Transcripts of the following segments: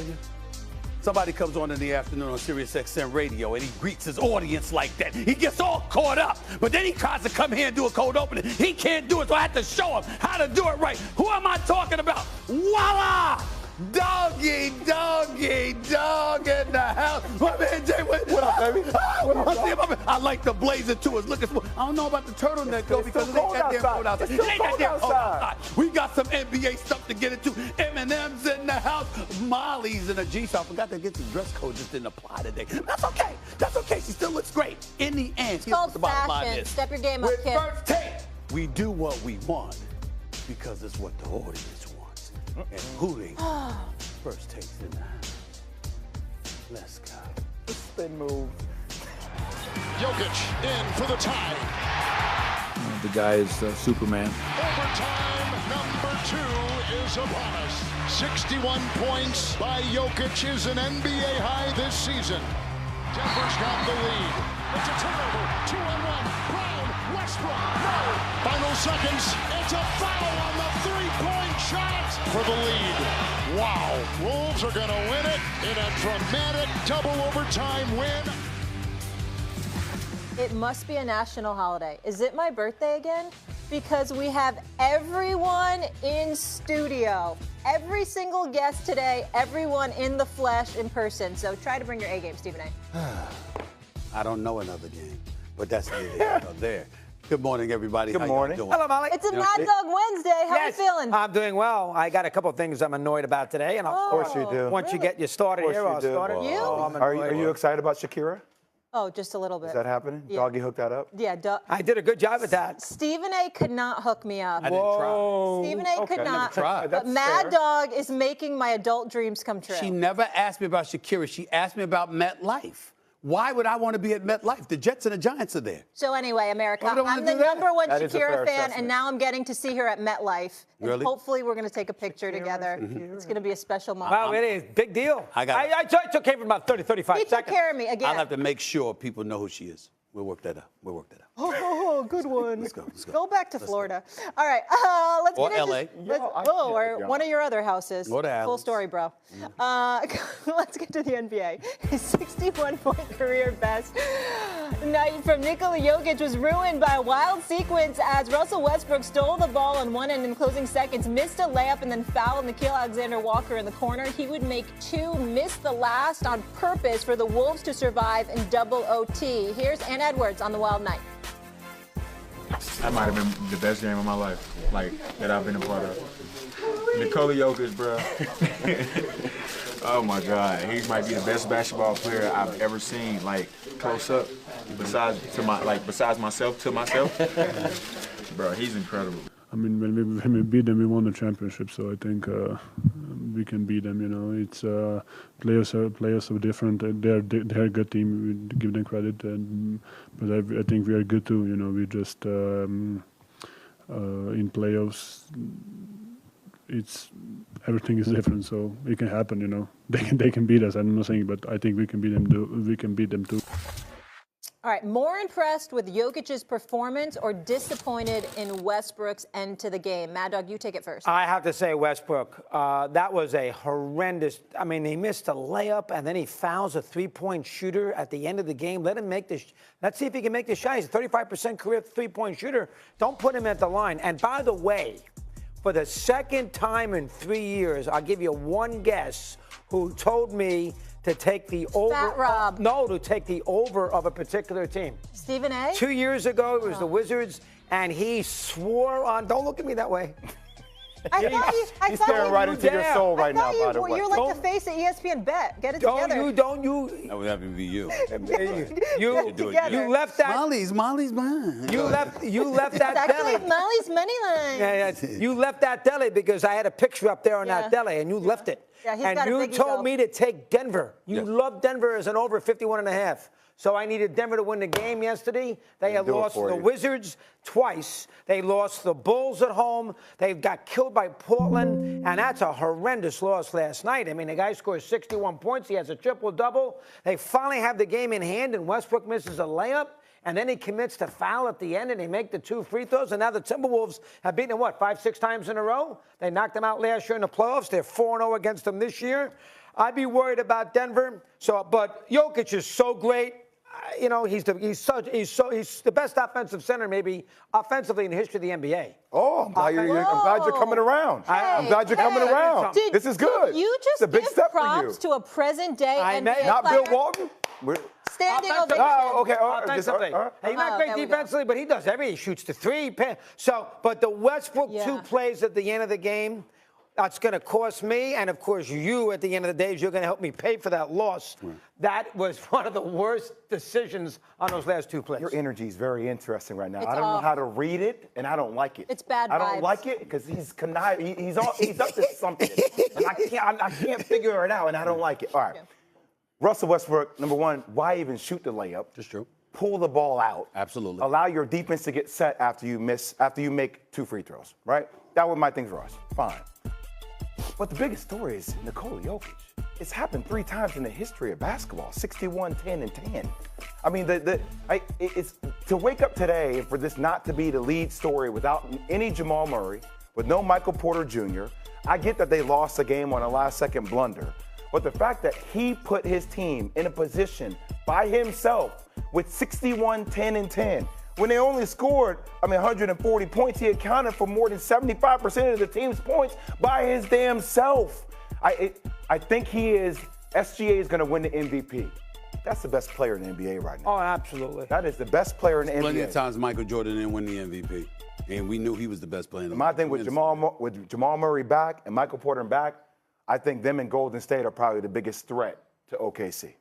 you? Somebody comes on in the afternoon on Sirius XM radio and he greets his audience like that. He gets all caught up, but then he tries to come here and do a cold opening. He can't do it, so I have to show him how to do it right. Who am I talking about? Voila! Doggy in the house. My man Jay, what up, baby? What up, I like the blazer too. It's looking smooth. I don't know about the turtleneck though because it ain't that damn cold outside. It ain't that damn cold outside. We got some NBA stuff to get into. M&M's in the house. Molly's in a G-Star. I forgot to get the dress code just didn't apply today. That's okay. That's okay. She still looks great. In the end, it's called fashion. Step your game up, kid. With First Take, we do what we want because it's what the audience wants. And Hootie, First Takes in the house. Let's go. Spin move. Jokic in for the tie. The guy is Superman. Overtime number 2 is upon us. 61 points by Jokic is an NBA high this season. Denver's got the lead. It's a turnover. 2-on-1. Brown, Westbrook, no. Final seconds. It's a foul on the three-point shot for the lead. Wow. Wolves are going to win it in a dramatic double overtime win. It must be a national holiday. Is it my birthday again? Because we have everyone in studio. Every single guest today, everyone in the flesh, in person. So try to bring your A game, Stephen A. I don't know another game, but that's neither here nor there. Good morning, everybody. Good morning. Hello, Molly. It's a Mad Dog Wednesday. How are you feeling? I'm doing well. I got a couple of things I'm annoyed about today. And of course you do. Once you get you started here, I'll start it. Are you excited about Shakira? Oh, just a little bit. Is that happening? Yeah. Doggy hooked that up? Yeah. I did a good job at that. Stephen A. could not hook me up. I didn't try. Stephen A. could not. Tried. But Mad Dog is making my adult dreams come true. She never asked me about Shakira. She asked me about MetLife. Why would I want to be at MetLife? The Jets and the Giants are there. So anyway, America, I'm the number one Shakira fan, and now I'm getting to see her at MetLife. And really? Hopefully we're going to take a picture together. It's going to be a special moment. Wow, it is. Big deal. I took care of it about 30, 35 seconds. He took care of me again. I'll have to make sure people know who she is. We'll work that out. Oh, good one. Let's go. Go back to Florida. All right, let's get into or one of your other houses. Full story, bro. Let's get to the NBA. His 61-point career best night from Nikola Jokic was ruined by a wild sequence as Russell Westbrook stole the ball on one end in closing seconds, missed a layup, and then fouled Nickeil Alexander-Walker in the corner. He would make 2, miss the last on purpose for the Wolves to survive in double OT. Here's Ann Edwards on the Wild Night. That might have been the best game of my life, that I've been a part of. Nikola Jokic, bro. Oh my God, he might be the best basketball player I've ever seen, close up. Besides myself, bro, he's incredible. I mean, when we beat them, we won the championship. So I think we can beat them. You know, it's players are different. They're a good team. We give them credit, but I think we are good too. You know, we just in playoffs, everything is different. So it can happen. You know, they can beat us. I'm not saying, but I think we can beat them. We can beat them too. All right, more impressed with Jokic's performance or disappointed in Westbrook's end to the game? Mad Dog, you take it first. I have to say Westbrook. That was a horrendous. I mean, he missed a layup, and then he fouls a three-point shooter at the end of the game. Let him make this. Let's see if he can make this shot. He's a 35% career three-point shooter. Don't put him at the line. And by the way, for the second time in 3 years, I'll give you one guess who told me to take the over. Fat Rob. No, to take the over of a particular team. Stephen A? 2 years ago, it was the Wizards, and he swore on. Don't look at me that way. He's staring right into your soul right now, by the way. You're like the face of ESPN Bet. Get it together. That would have to be you. You left that. Molly's mine. You left that deli. Actually, Molly's money line. Yeah. You left that deli because I had a picture up there on that deli, and you left it. Yeah, he's and got a you big told ego. me to take Denver. You love Denver as an over 51.5. So I needed Denver to win the game yesterday. They had lost the Wizards twice. They lost the Bulls at home. They got killed by Portland, and that's a horrendous loss last night. I mean, the guy scores 61 points. He has a triple-double. They finally have the game in hand, and Westbrook misses a layup, and then he commits to foul at the end, and they make the 2 free throws, and now the Timberwolves have beaten them, 5-6 times in a row? They knocked them out last year in the playoffs. They're 4-0 against them this year. I'd be worried about Denver. But Jokic is so great. You know, he's the best offensive center, maybe offensively in the history of the NBA. Oh, I'm glad you're coming around. I'm glad you're coming around. This is good. You just it's a big give step props for you. to a present-day NBA Not player. Bill Walton. Standing ovation. Oh, okay. Offensively. He's not great defensively, but he does everything. He shoots the three. But the Westbrook 2 plays at the end of the game, that's going to cost me, and of course you at the end of the day, you're going to help me pay for that loss. Right. That was one of the worst decisions on those last 2 plays. Your energy is very interesting right now. I don't know how to read it, and I don't like it. It's bad vibes. I don't like it because he's conniving. He's up to something, and I can't figure it out, and I don't like it. All right. Okay. Russell Westbrook, number one, why even shoot the layup? That's true. Pull the ball out. Absolutely. Allow your defense to get set after you make 2 free throws, right? That was my thing for us. Fine. But the biggest story is Nikola Jokic. It's happened 3 times in the history of basketball, 61, 10, and 10. I mean, it's to wake up today and for this not to be the lead story without any Jamal Murray, with no Michael Porter Jr. I get that they lost the game on a last-second blunder, but the fact that he put his team in a position by himself with 61, 10, and 10, when they only scored, 140 points, he accounted for more than 75% of the team's points by his damn self. I think SGA is going to win the MVP. That's the best player in the NBA right now. Oh, absolutely. That is the best player in the NBA. Plenty of times Michael Jordan didn't win the MVP, and we knew he was the best player in the My thing with Jamal Murray back and Michael Porter back, I think them and Golden State are probably the biggest threat to OKC.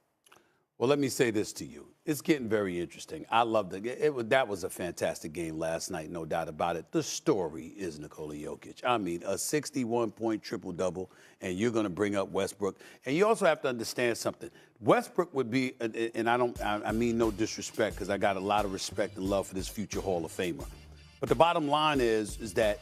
Well, let me say this to you. It's getting very interesting. I loved it. That was a fantastic game last night, no doubt about it. The story is Nikola Jokic. I mean, a 61-point triple-double, and you're going to bring up Westbrook. And you also have to understand something. Westbrook would be, and I mean no disrespect, because I got a lot of respect and love for this future Hall of Famer. But the bottom line is that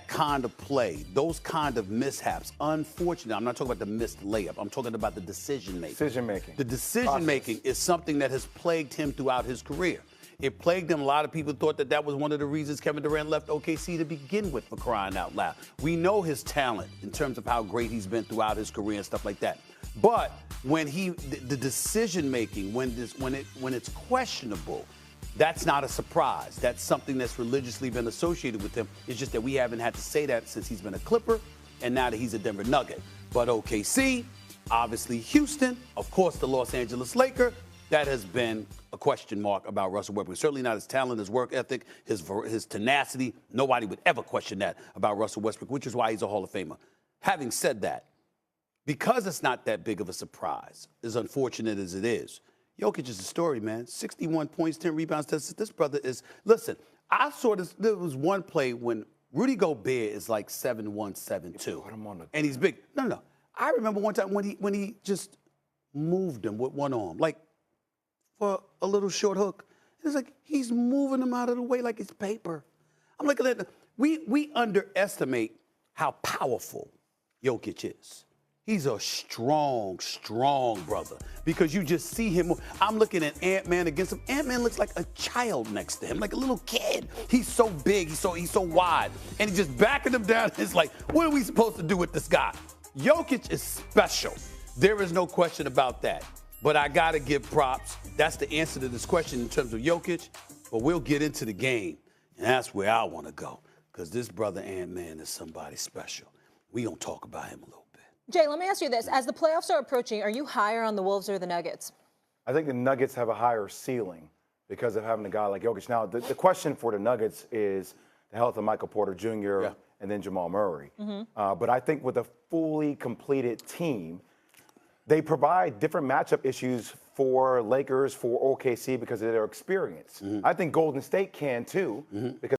kind of play, those kind of mishaps, unfortunately, I'm not talking about the missed layup. I'm talking about the decision-making. The decision-making is something that has plagued him throughout his career. It plagued him. A lot of people thought that was one of the reasons Kevin Durant left OKC to begin with, for crying out loud. We know his talent in terms of how great he's been throughout his career and stuff like that. But when the decision-making, when it's questionable, that's not a surprise. That's something that's religiously been associated with him. It's just that we haven't had to say that since he's been a Clipper and now that he's a Denver Nugget. But OKC, obviously Houston, of course the Los Angeles Lakers, that has been a question mark about Russell Westbrook. Certainly not his talent, his work ethic, his tenacity. Nobody would ever question that about Russell Westbrook, which is why he's a Hall of Famer. Having said that, because it's not that big of a surprise, as unfortunate as it is, Jokic is a story, man. 61 points, 10 rebounds. This brother is, listen, there was one play when Rudy Gobert is like 7'1", 7'2", and he's big. No. I remember one time when he just moved him with one arm, like for a little short hook. It's like he's moving him out of the way like it's paper. I'm looking at we underestimate how powerful Jokic is. He's a strong, strong brother because you just see him. I'm looking at Ant-Man against him. Ant-Man looks like a child next to him, like a little kid. He's so big, he's so wide, and he's just backing him down. It's like, what are we supposed to do with this guy? Jokic is special. There is no question about that. But I got to give props. That's the answer to this question in terms of Jokic. But we'll get into the game, and that's where I want to go because this brother Ant-Man is somebody special. We gonna talk about him a little. Jay, let me ask you this. As the playoffs are approaching, are you higher on the Wolves or the Nuggets? I think the Nuggets have a higher ceiling because of having a guy like Jokic. Now, the question for the Nuggets is the health of Michael Porter Jr. And then Jamal Murray. But I think with a fully completed team, they provide different matchup issues for Lakers, for OKC because of their experience. I think Golden State can too because